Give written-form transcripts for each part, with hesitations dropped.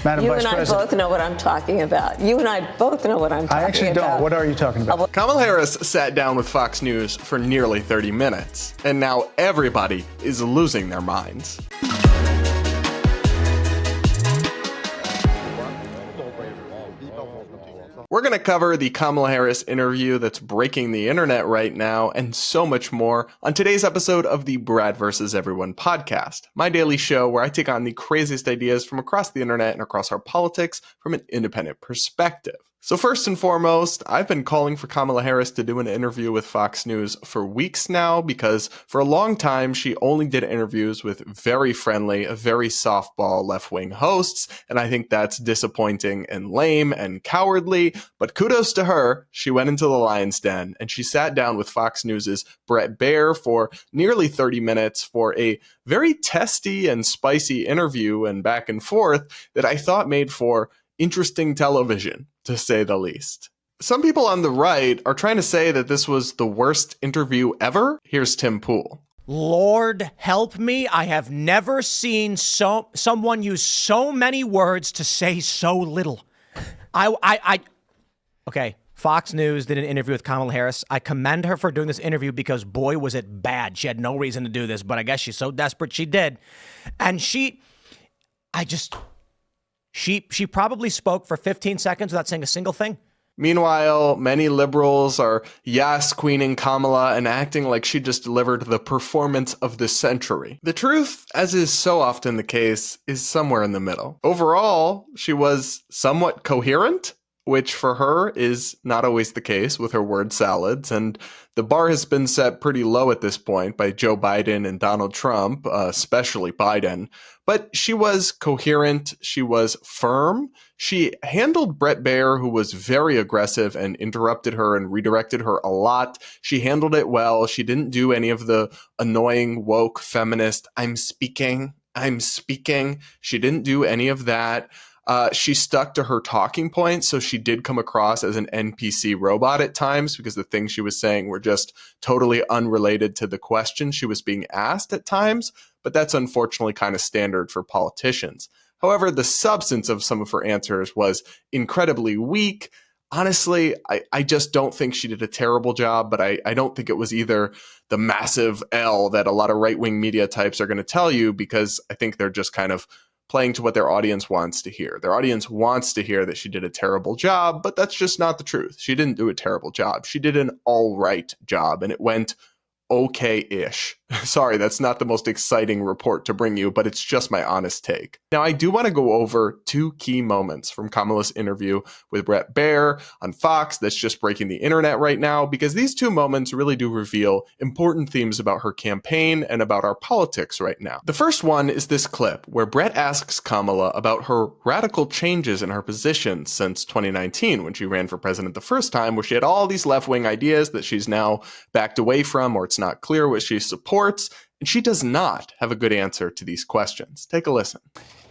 Madam You Vice and I President. both know what I'm talking about. You and I both know what I'm talking about. I actually don't. What are you talking about? Kamala Harris sat down with Fox News for nearly 30 minutes, and now everybody is losing their minds. We're going to cover the Kamala Harris interview that's breaking the internet right now and so much more on today's episode of the Brad vs. Everyone podcast, my daily show where I take on the craziest ideas from across the internet and across our politics from an independent perspective. So first and foremost, I've been calling for Kamala Harris to do an interview with Fox News for weeks now because for a long time she only did interviews with very friendly, very softball left-wing hosts, and I think that's disappointing and lame and cowardly, but kudos to her. She went into the lion's den and she sat down with Fox News' Bret Baier for nearly 30 minutes for a very testy and spicy interview and back and forth that I thought made for interesting television, to say the least. Some people on the right are trying to say that this was the worst interview ever. Here's Tim Pool. Lord help me, I have never seen someone use so many words to say so little. Okay, Fox News did an interview with Kamala Harris. I commend her for doing this interview because boy was it bad. She had no reason to do this, but I guess she's so desperate she did. And she probably spoke for 15 seconds without saying a single thing. Meanwhile, many liberals are queening Kamala and acting like she just delivered the performance of the century. The truth, as is so often the case, is somewhere in the middle. Overall, she was somewhat coherent, which for her is not always the case with her word salads, and the bar has been set pretty low at this point by Joe Biden and Donald Trump, especially Biden. But she was coherent, she was firm, she handled Bret Baier, who was very aggressive and interrupted her and redirected her a lot. She handled it well, she didn't do any of the annoying woke feminist, I'm speaking. She didn't do any of that. She stuck to her talking points, so she did come across as an NPC robot at times because the things she was saying were just totally unrelated to the question she was being asked at times, but that's unfortunately kind of standard for politicians. However, the substance of some of her answers was incredibly weak. Honestly, I just don't think she did a terrible job, but I don't think it was either the massive L that a lot of right-wing media types are going to tell you, because I think they're just kind of playing to what their audience wants to hear. Their audience wants to hear that she did a terrible job, but that's just not the truth. She didn't do a terrible job. She did an all right job, and it went okay-ish. Sorry, that's not the most exciting report to bring you, but it's just my honest take. Now, I do want to go over two key moments from Kamala's interview with Bret Baier on Fox that's just breaking the internet right now, because these two moments really do reveal important themes about her campaign and about our politics right now. The first one is this clip where Bret asks Kamala about her radical changes in her position since 2019 when she ran for president the first time, where she had all these left-wing ideas that she's now backed away from, or it's not clear what she supports. And she does not have a good answer to these questions. Take a listen.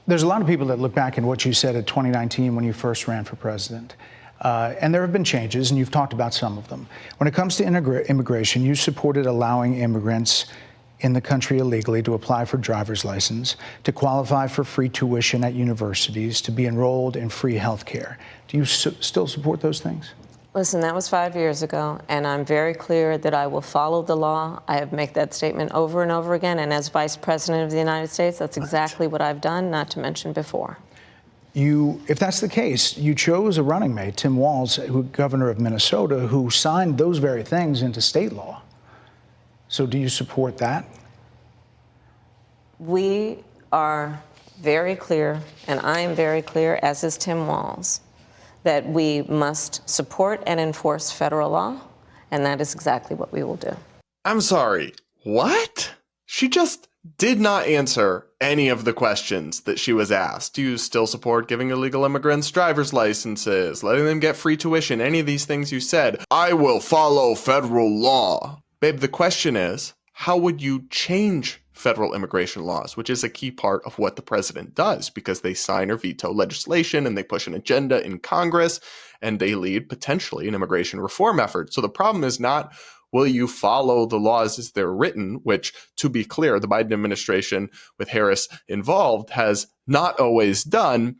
There's a lot of people that look back at what you said in 2019 when you first ran for president. And there have been changes, and you've talked about some of them. When it comes to immigration, you supported allowing immigrants in the country illegally to apply for driver's license, to qualify for free tuition at universities, to be enrolled in free health care. Do you still support those things? Listen, that was 5 years ago, and I'm very clear that I will follow the law. I have made that statement over and over again, and as Vice President of the United States, that's exactly what I've done, not to mention before. If that's the case, you chose a running mate, Tim Walz, governor of Minnesota, who signed those very things into state law. So do you support that? We are very clear, and I am very clear, as is Tim Walz, that we must support and enforce federal law, and that is exactly what we will do. I'm sorry, what? She just did not answer any of the questions that she was asked. Do you still support giving illegal immigrants driver's licenses, letting them get free tuition, any of these things you said? I will follow federal law. Babe, the question is, how would you change federal immigration laws, which is a key part of what the president does, because they sign or veto legislation and they push an agenda in Congress and they lead potentially an immigration reform effort. So the problem is not, will you follow the laws as they're written, which, to be clear, the Biden administration with Harris involved has not always done,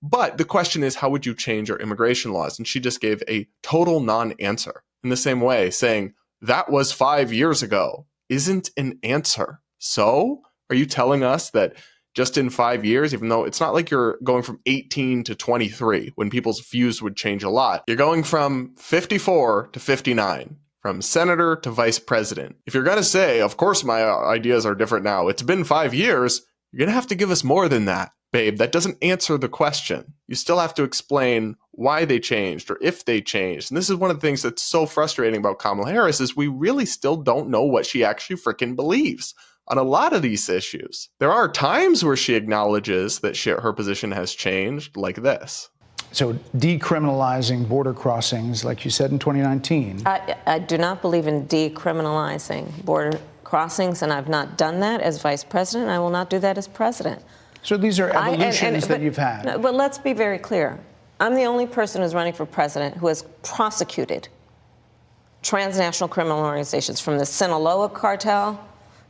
But the question is, how would you change our immigration laws? And she just gave a total non-answer. In the same way, saying, that was 5 years ago, isn't an answer. So are you telling us that just in 5 years, even though it's not like you're going from 18 to 23, when people's views would change a lot, you're going from 54 to 59, from senator to vice president. If you're going to say, of course my ideas are different now, it's been 5 years, you're going to have to give us more than that, babe. That doesn't answer the question. You still have to explain why they changed or if they changed. And this is one of the things that's so frustrating about Kamala Harris is we really still don't know what she actually freaking believes on a lot of these issues. There are times where she acknowledges that her position has changed, like this. So decriminalizing border crossings, like you said in 2019. I do not believe in decriminalizing border crossings, and I've not done that as vice president. I will not do that as president. So these are evolutions that you've had. But let's be very clear. I'm the only person who's running for president who has prosecuted transnational criminal organizations, from the Sinaloa cartel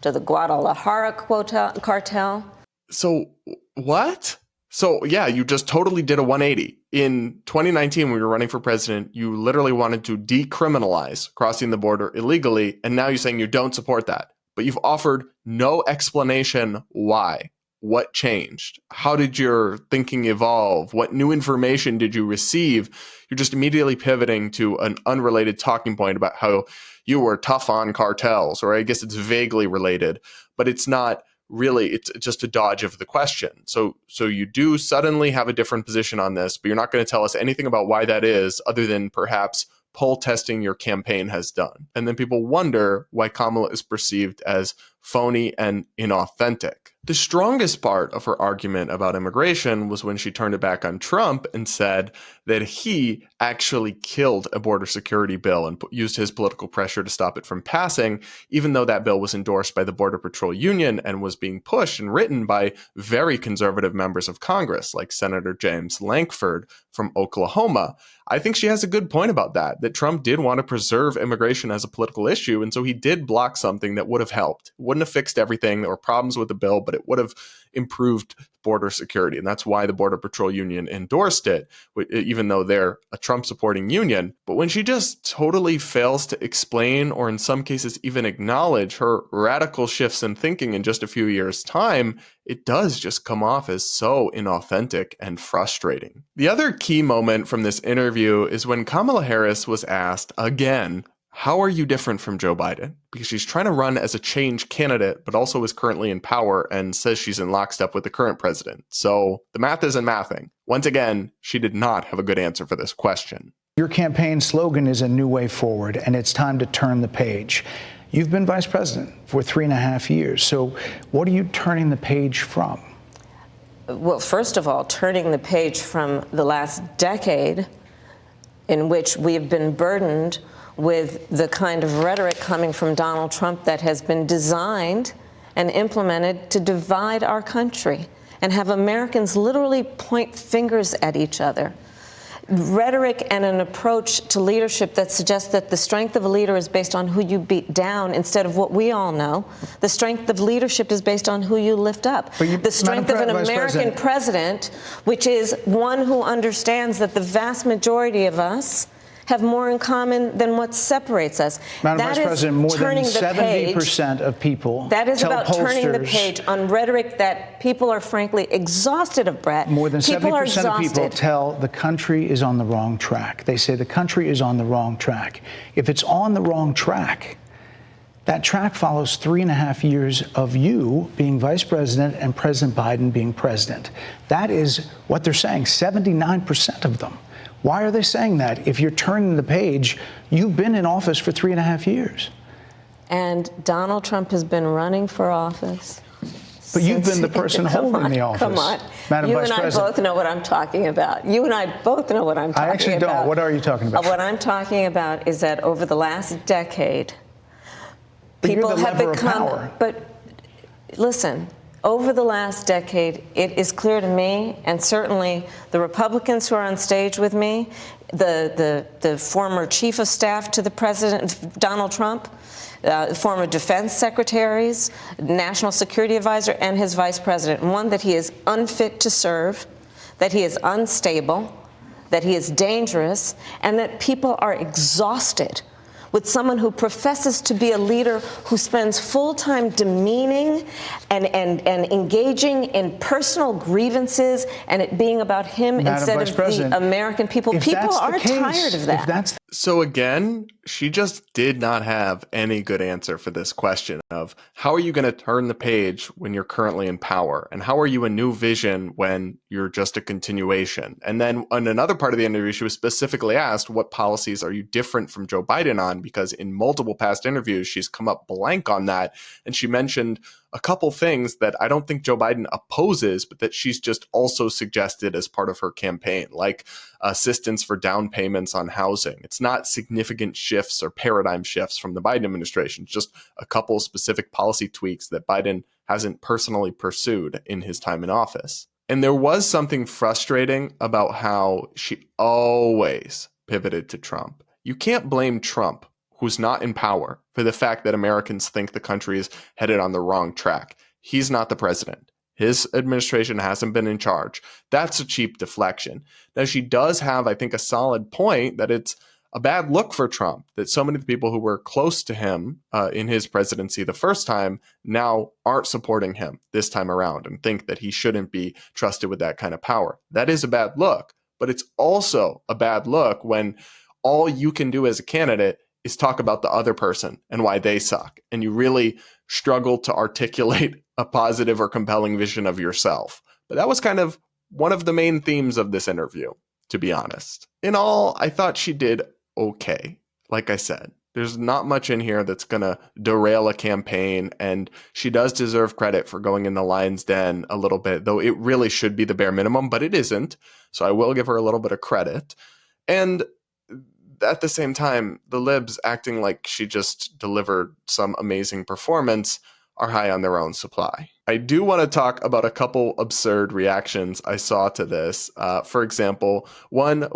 to the Guadalajara cartel. So what? So yeah, you just totally did a 180. In 2019, when you were running for president, you literally wanted to decriminalize crossing the border illegally, and now you're saying you don't support that. But you've offered no explanation why. What changed? How did your thinking evolve? What new information did you receive? You're just immediately pivoting to an unrelated talking point about how you were tough on cartels, or I guess it's vaguely related, but it's not really, it's just a dodge of the question. So you do suddenly have a different position on this, but you're not going to tell us anything about why that is, other than perhaps poll testing your campaign has done. And then people wonder why Kamala is perceived as phony and inauthentic. The strongest part of her argument about immigration was when she turned it back on Trump and said that he actually killed a border security bill and used his political pressure to stop it from passing, even though that bill was endorsed by the Border Patrol Union and was being pushed and written by very conservative members of Congress, like Senator James Lankford from Oklahoma. I think she has a good point about that Trump did want to preserve immigration as a political issue, and so he did block something that would have helped. It wouldn't have fixed everything. There were problems with the bill, but it would have improved border security, and that's why the Border Patrol Union endorsed it, even though they're a Trump-supporting union. But when she just totally fails to explain, or in some cases even acknowledge, her radical shifts in thinking in just a few years' time, it does just come off as so inauthentic and frustrating. The other key moment from this interview is when Kamala Harris was asked again, how are you different from Joe Biden? Because she's trying to run as a change candidate, but also is currently in power and says she's in lockstep with the current president. So the math isn't mathing. Once again, she did not have a good answer for this question. Your campaign slogan is a new way forward, and it's time to turn the page. You've been vice president for 3.5 years. So what are you turning the page from? Well, first of all, turning the page from the last decade in which we have been burdened with the kind of rhetoric coming from Donald Trump that has been designed and implemented to divide our country and have Americans literally point fingers at each other. Rhetoric and an approach to leadership that suggests that the strength of a leader is based on who you beat down instead of what we all know. The strength of leadership is based on who you lift up. The strength of an American president, which is one who understands that the vast majority of us have more in common than what separates us. Madam Vice President, more than 70% of people that is tell about pollsters, turning the page on rhetoric that people are frankly exhausted of, Brett. More than 70% of people tell the country is on the wrong track. They say the country is on the wrong track. If it's on the wrong track, that track follows 3.5 years of you being vice president and President Biden being president. That is what they're saying, 79% of them. Why are they saying that? If you're turning the page, you've been in office for 3.5 years. And Donald Trump has been running for office. But you've been the person holding the office. Come on. Madam You Vice and I President. both know what I'm talking about. You and I both know what I'm talking about. I actually don't. What are you talking about? What I'm talking about is that over the last decade, but people you're the have lever become. Of power. But listen. Over the last decade, it is clear to me, and certainly the Republicans who are on stage with me, the former chief of staff to the president, Donald Trump, former defense secretaries, national security advisor, and his vice president, one, that he is unfit to serve, that he is unstable, that he is dangerous, and that people are exhausted with someone who professes to be a leader who spends full time demeaning and engaging in personal grievances and it being about him instead of the American people. People are tired of that. So again, she just did not have any good answer for this question of how are you going to turn the page when you're currently in power? And how are you a new vision when you're just a continuation? And then in another part of the interview, she was specifically asked, what policies are you different from Joe Biden on? Because in multiple past interviews, she's come up blank on that. And she mentioned a couple things that I don't think Joe Biden opposes, but that she's just also suggested as part of her campaign, like assistance for down payments on housing. It's not significant shifts or paradigm shifts from the Biden administration, just a couple specific policy tweaks that Biden hasn't personally pursued in his time in office. And there was something frustrating about how she always pivoted to Trump. You can't blame Trump, who's not in power, for the fact that Americans think the country is headed on the wrong track. He's not the president. His administration hasn't been in charge. That's a cheap deflection. Now, she does have, I think, a solid point that it's a bad look for Trump, that so many of the people who were close to him in his presidency the first time now aren't supporting him this time around and think that he shouldn't be trusted with that kind of power. That is a bad look, but it's also a bad look when all you can do as a candidate is talk about the other person and why they suck. And you really struggle to articulate a positive or compelling vision of yourself. But that was kind of one of the main themes of this interview, to be honest. In all, I thought she did okay. Like I said, there's not much in here that's going to derail a campaign, and she does deserve credit for going in the lion's den a little bit, though it really should be the bare minimum, but it isn't. So I will give her a little bit of credit. And at the same time, the libs acting like she just delivered some amazing performance are high on their own supply. I do want to talk about a couple absurd reactions I saw to this. For example, one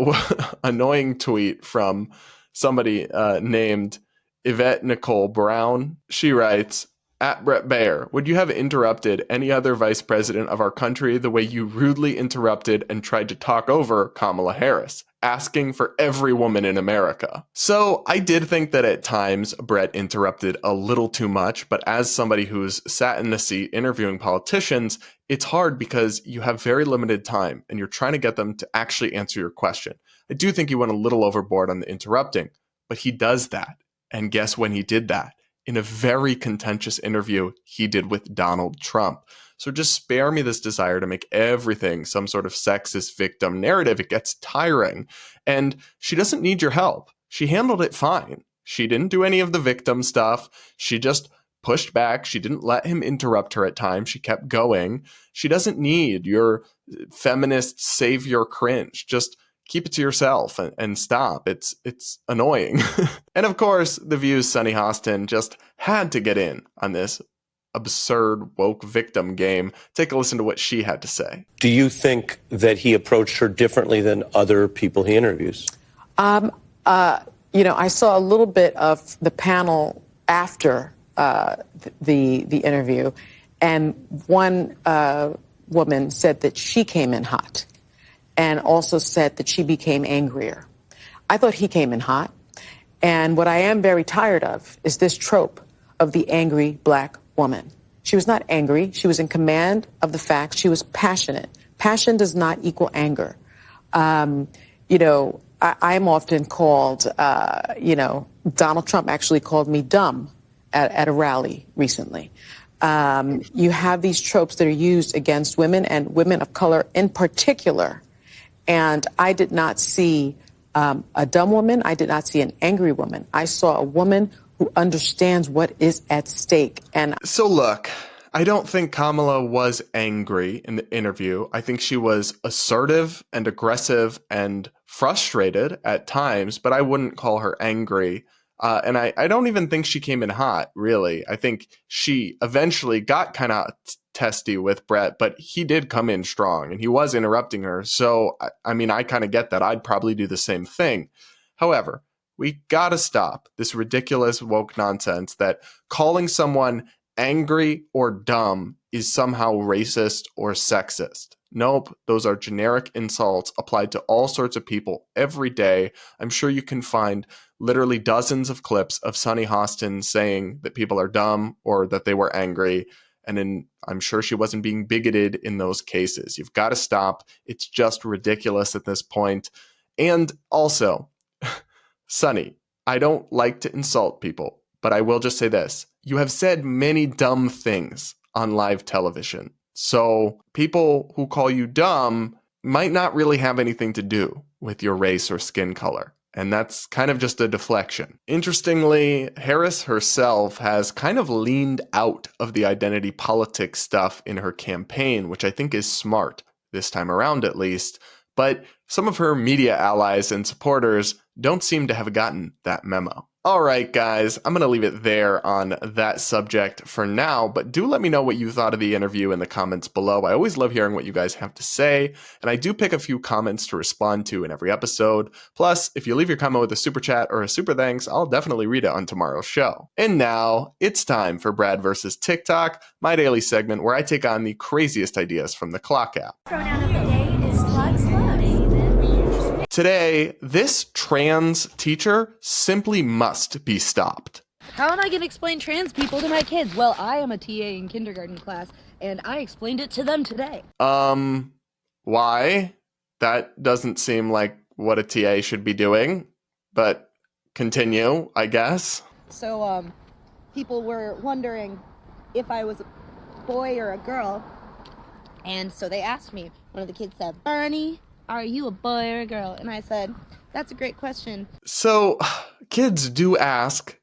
annoying tweet from somebody named Yvette Nicole Brown. She writes, at Brett Baer, would you have interrupted any other vice president of our country the way you rudely interrupted and tried to talk over Kamala Harris, asking for every woman in America? So I did think that at times Brett interrupted a little too much, but as somebody who's sat in the seat interviewing politicians, it's hard because you have very limited time and you're trying to get them to actually answer your question. I do think he went a little overboard on the interrupting, but he does that. And guess when he did that? In a very contentious interview he did with Donald Trump. So just spare me this desire to make everything some sort of sexist victim narrative. It gets tiring. And she doesn't need your help. She handled it fine. She didn't do any of the victim stuff. She just pushed back. She didn't let him interrupt her at times. She kept going. She doesn't need your feminist savior cringe. Just keep it to yourself and stop. It's annoying. And of course, The View's Sunny Hostin just had to get in on this absurd woke victim game. Take a listen to what she had to say. Do you think that he approached her differently than other people he interviews? I saw a little bit of the panel after the interview, and one woman said that she came in hot, and also said that she became angrier. I thought he came in hot. And what I am very tired of is this trope of the angry black woman. She was not angry. She was in command of the facts. She was passionate. Passion does not equal anger. I'm often called, Donald Trump actually called me dumb at a rally recently. You have these tropes that are used against women and women of color in particular. And I did not see a dumb woman. I did not see an angry woman. I saw a woman who understands what is at stake. And so look, I don't think Kamala was angry in the interview. I think she was assertive and aggressive and frustrated at times, but I wouldn't call her angry. And I don't even think she came in hot, really. I think she eventually got kind of testy with Brett, but he did come in strong and he was interrupting her. So, I kind of get that. I'd probably do the same thing. However, we got to stop this ridiculous woke nonsense that calling someone angry or dumb is somehow racist or sexist. Nope, those are generic insults applied to all sorts of people every day. I'm sure you can find literally dozens of clips of Sunny Hostin saying that people are dumb or that they were angry. And I'm sure she wasn't being bigoted in those cases. You've got to stop. It's just ridiculous at this point. And also, Sunny, I don't like to insult people, but I will just say this. You have said many dumb things on live television. So people who call you dumb might not really have anything to do with your race or skin color. And that's kind of just a deflection. Interestingly, Harris herself has kind of leaned out of the identity politics stuff in her campaign, which I think is smart, this time around at least. But some of her media allies and supporters don't seem to have gotten that memo. All right, guys, I'm going to leave it there on that subject for now, but do let me know what you thought of the interview in the comments below. I always love hearing what you guys have to say, and I do pick a few comments to respond to in every episode. Plus, if you leave your comment with a super chat or a super thanks, I'll definitely read it on tomorrow's show. And now, it's time for Brad vs. TikTok, my daily segment where I take on the craziest ideas from the Clock app. Pronoun of the day is slugs. Today, this trans teacher simply must be stopped. How am I going to explain trans people to my kids? Well, I am a TA in kindergarten class, and I explained it to them today. Why? That doesn't seem like what a TA should be doing, but continue, I guess. So, people were wondering if I was a boy or a girl, and so they asked me. One of the kids said, "Bernie, are you a boy or a girl?" And I said, "That's a great question." So kids do ask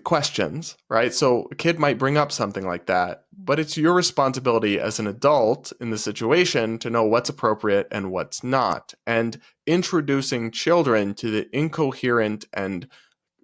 questions, right? So a kid might bring up something like that, but it's your responsibility as an adult in the situation to know what's appropriate and what's not. And introducing children to the incoherent and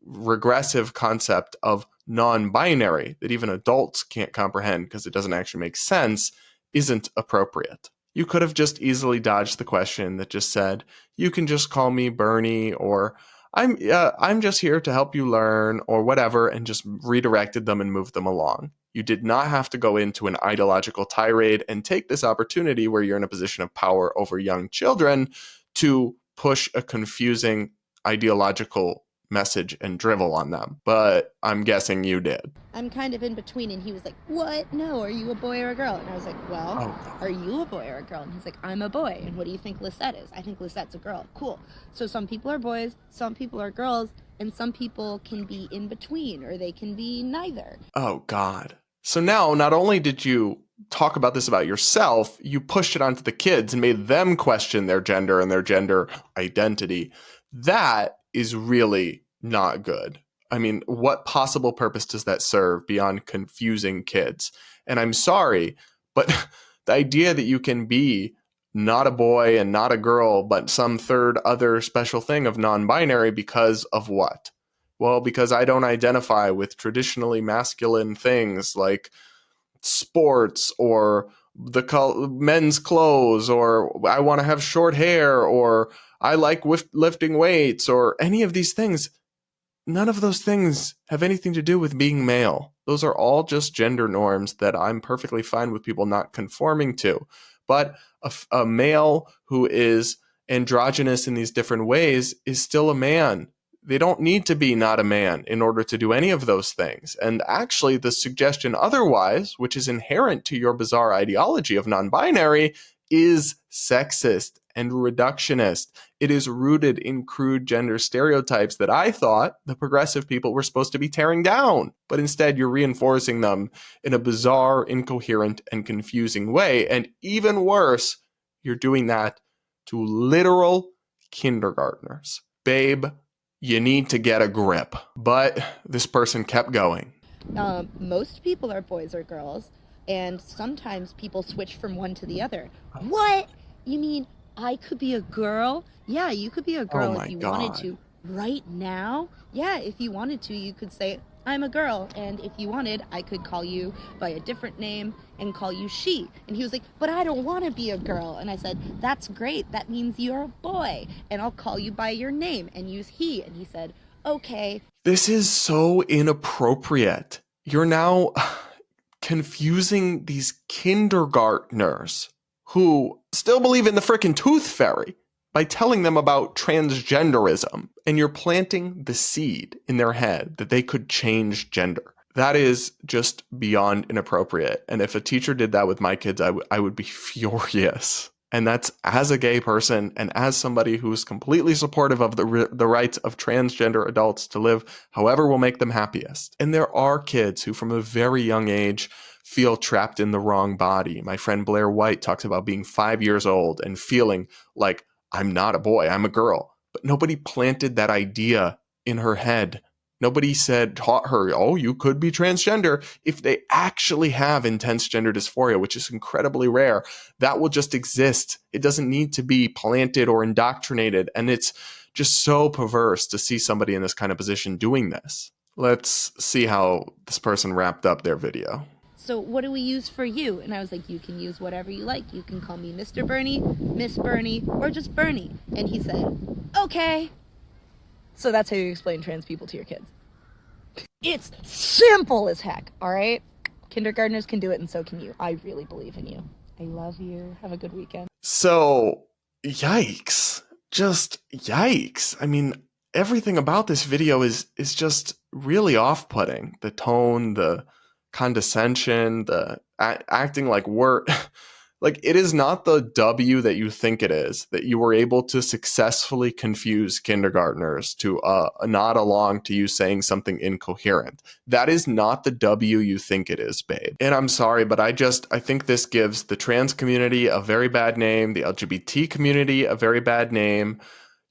regressive concept of non-binary that even adults can't comprehend because it doesn't actually make sense isn't appropriate. You could have just easily dodged the question that just said, "You can just call me Bernie," or I'm just here to help you learn," or whatever, and just redirected them and moved them along. You did not have to go into an ideological tirade and take this opportunity where you're in a position of power over young children to push a confusing ideological message and drivel on them. But I'm guessing you did. I'm kind of in between, and he was like, "What? No, are you a boy or a girl?" And I was like, "Well, Oh. are you a boy or a girl?" And he's like, "I'm a boy." "And what do you think Lisette is?" "I think Lisette's a girl." "Cool. So some people are boys, some people are girls, and some people can be in between, or they can be neither." Oh, God. So now, not only did you talk about this about yourself, you pushed it onto the kids and made them question their gender and their gender identity. That is really not good. I mean, what possible purpose does that serve beyond confusing kids? And I'm sorry, but the idea that you can be not a boy and not a girl, but some third other special thing of non-binary because of what? Well, because I don't identify with traditionally masculine things like sports or men's clothes, or I want to have short hair, or I like lifting weights, or any of these things. None of those things have anything to do with being male. Those are all just gender norms that I'm perfectly fine with people not conforming to. But a male who is androgynous in these different ways is still a man. They don't need to be not a man in order to do any of those things. And actually, the suggestion otherwise, which is inherent to your bizarre ideology of non-binary, is sexist and reductionist. It is rooted in crude gender stereotypes that I thought the progressive people were supposed to be tearing down. But instead, you're reinforcing them in a bizarre, incoherent, and confusing way. And even worse, you're doing that to literal kindergartners. Babe, you need to get a grip. But this person kept going. Most people are boys or girls, and sometimes people switch from one to the other. What? You mean I could be a girl? Yeah, you could be a girl if you wanted to. Right now? Yeah, if you wanted to, you could say, "I'm a girl," and if you wanted, I could call you by a different name and call you she. And he was like, "But I don't want to be a girl." And I said, "That's great. That means you're a boy, and I'll call you by your name and use he." And he said, "Okay." This is so inappropriate. You're now confusing these kindergartners who still believe in the frickin' tooth fairy by telling them about transgenderism, and you're planting the seed in their head that they could change gender. That is just beyond inappropriate. And if a teacher did that with my kids, I would be furious. And that's as a gay person and as somebody who's completely supportive of the rights of transgender adults to live however will make them happiest. And there are kids who from a very young age feel trapped in the wrong body. My friend Blair White talks about being 5 years old and feeling like, I'm not a boy, I'm a girl. But nobody planted that idea in her head. Nobody taught her, oh, you could be transgender. If they actually have intense gender dysphoria, which is incredibly rare, that will just exist. It doesn't need to be planted or indoctrinated. And it's just so perverse to see somebody in this kind of position doing this. Let's see how this person wrapped up their video. So what do we use for you? And I was like, you can use whatever you like. You can call me Mr. Bernie, Miss Bernie, or just Bernie. And he said, okay. So that's how you explain trans people to your kids. It's simple as heck, all right? Kindergartners can do it, and so can you. I really believe in you. I love you. Have a good weekend. So, yikes. Just yikes. I mean, everything about this video is just really off-putting. The tone, the condescension, the acting like we're... Like, it is not the W that you think it is, that you were able to successfully confuse kindergartners to nod along to you saying something incoherent. That is not the W you think it is, babe. And I'm sorry, but I think this gives the trans community a very bad name, the LGBT community a very bad name.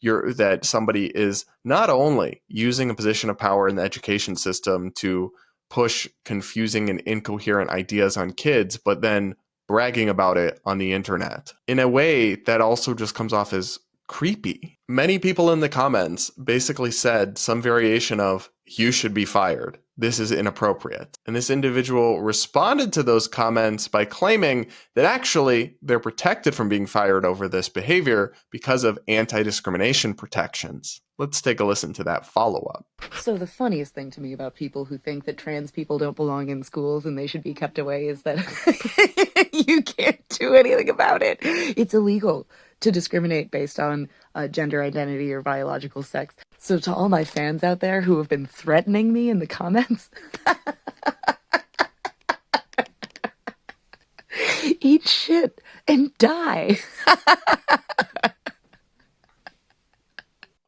That somebody is not only using a position of power in the education system to push confusing and incoherent ideas on kids, but then bragging about it on the internet in a way that also just comes off as creepy. Many people in the comments basically said some variation of, you should be fired. This is inappropriate. And this individual responded to those comments by claiming that actually they're protected from being fired over this behavior because of anti-discrimination protections. Let's take a listen to that follow-up. So the funniest thing to me about people who think that trans people don't belong in schools and they should be kept away is that you can't do anything about it. It's illegal to discriminate based on gender identity or biological sex. So to all my fans out there who have been threatening me in the comments, eat shit and die.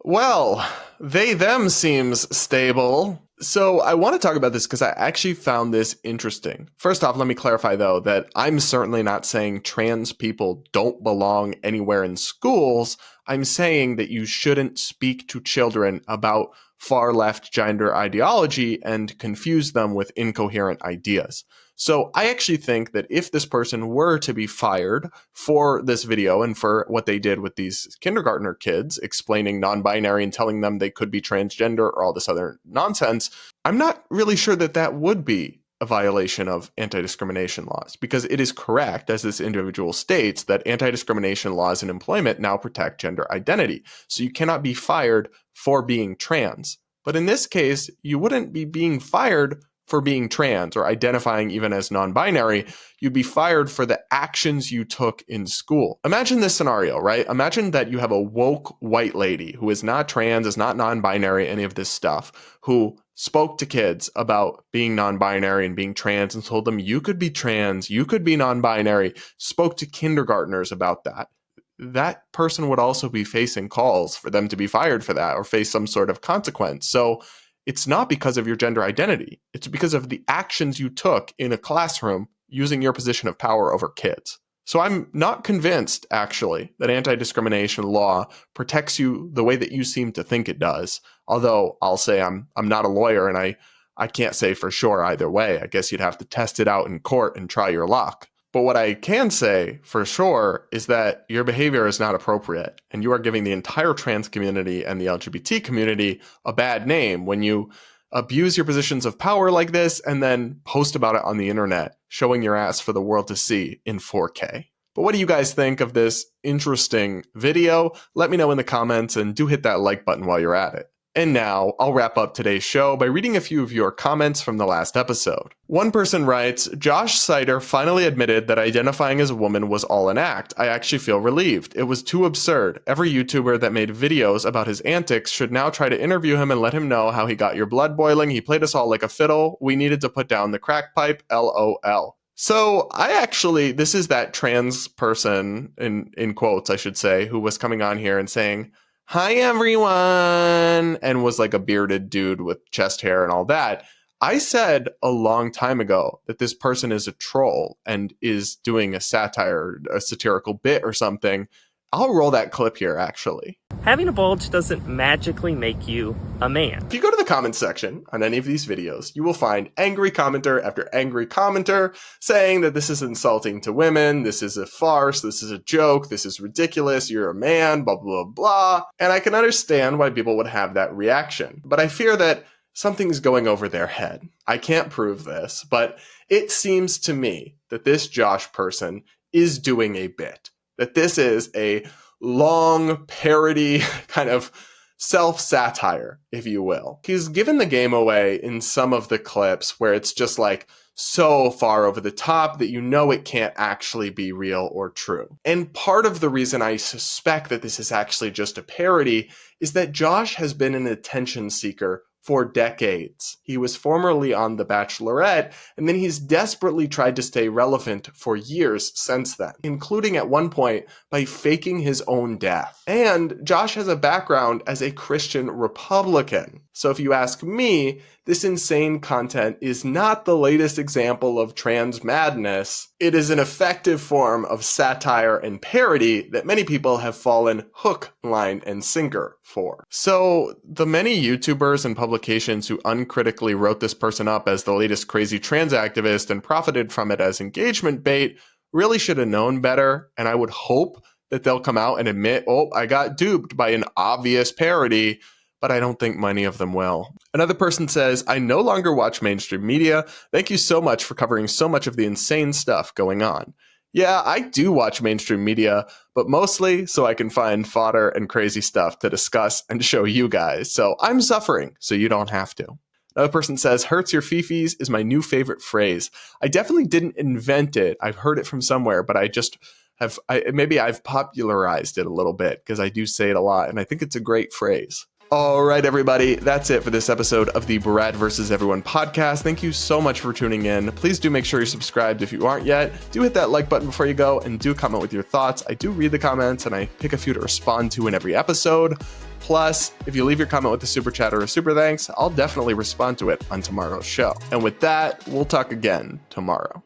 Well, them seems stable. So I want to talk about this because I actually found this interesting. First off, let me clarify, though, that I'm certainly not saying trans people don't belong anywhere in schools. I'm saying that you shouldn't speak to children about far left gender ideology and confuse them with incoherent ideas. So I actually think that if this person were to be fired for this video and for what they did with these kindergartner kids, explaining non-binary and telling them they could be transgender or all this other nonsense, I'm not really sure that that would be a violation of anti-discrimination laws, because it is correct, as this individual states, that anti-discrimination laws in employment now protect gender identity. So you cannot be fired for being trans. But in this case, you wouldn't be being fired for being trans or identifying even as non-binary. You'd be fired for the actions you took in school. Imagine this scenario, right? Imagine that you have a woke white lady who is not trans, is not non-binary, any of this stuff, who spoke to kids about being non-binary and being trans and told them you could be trans, you could be non-binary, spoke to kindergartners about that. That person would also be facing calls for them to be fired for that or face some sort of consequence. So it's not because of your gender identity. It's because of the actions you took in a classroom using your position of power over kids. So I'm not convinced, actually, that anti-discrimination law protects you the way that you seem to think it does. Although I'll say I'm not a lawyer and I can't say for sure either way. I guess you'd have to test it out in court and try your luck. But what I can say for sure is that your behavior is not appropriate, and you are giving the entire trans community and the LGBT community a bad name when you abuse your positions of power like this and then post about it on the internet, showing your ass for the world to see in 4K. But what do you guys think of this interesting video? Let me know in the comments, and do hit that like button while you're at it. And now I'll wrap up today's show by reading a few of your comments from the last episode. One person writes, Josh Sider finally admitted that identifying as a woman was all an act. I actually feel relieved. It was too absurd. Every YouTuber that made videos about his antics should now try to interview him and let him know how he got your blood boiling. He played us all like a fiddle. We needed to put down the crack pipe. LOL. So this is that trans person, in quotes, I should say, who was coming on here and saying, hi, everyone, and was like a bearded dude with chest hair and all that. I said a long time ago that this person is a troll and is doing a satire, a satirical bit or something. I'll roll that clip here, actually. Having a bulge doesn't magically make you a man. If you go to the comments section on any of these videos, you will find angry commenter after angry commenter saying that this is insulting to women, this is a farce, this is a joke, this is ridiculous, you're a man, blah, blah, blah. And I can understand why people would have that reaction. But I fear that something's going over their head. I can't prove this, but it seems to me that this Josh person is doing a bit. That this is a long parody kind of self-satire, if you will. He's given the game away in some of the clips where it's just like so far over the top that you know it can't actually be real or true. And part of the reason I suspect that this is actually just a parody is that Josh has been an attention seeker for decades. He was formerly on The Bachelorette, and then he's desperately tried to stay relevant for years since then, including at one point by faking his own death. And Josh has a background as a Christian Republican. So if you ask me, this insane content is not the latest example of trans madness. It is an effective form of satire and parody that many people have fallen hook, line, and sinker for. So the many YouTubers and publications who uncritically wrote this person up as the latest crazy trans activist and profited from it as engagement bait really should have known better, and I would hope that they'll come out and admit, oh, I got duped by an obvious parody, but I don't think many of them will. Another person says, I no longer watch mainstream media. Thank you so much for covering so much of the insane stuff going on. Yeah, I do watch mainstream media, but mostly so I can find fodder and crazy stuff to discuss and show you guys. So I'm suffering, so you don't have to. Another person says, hurts your fifis is my new favorite phrase. I definitely didn't invent it. I've heard it from somewhere, but I just maybe I've popularized it a little bit because I do say it a lot, and I think it's a great phrase. All right, everybody, that's it for this episode of the Brad vs. Everyone podcast. Thank you so much for tuning in. Please do make sure you're subscribed if you aren't yet. Do hit that like button before you go, and do comment with your thoughts. I do read the comments, and I pick a few to respond to in every episode. Plus, if you leave your comment with a super chat or a super thanks, I'll definitely respond to it on tomorrow's show. And with that, we'll talk again tomorrow.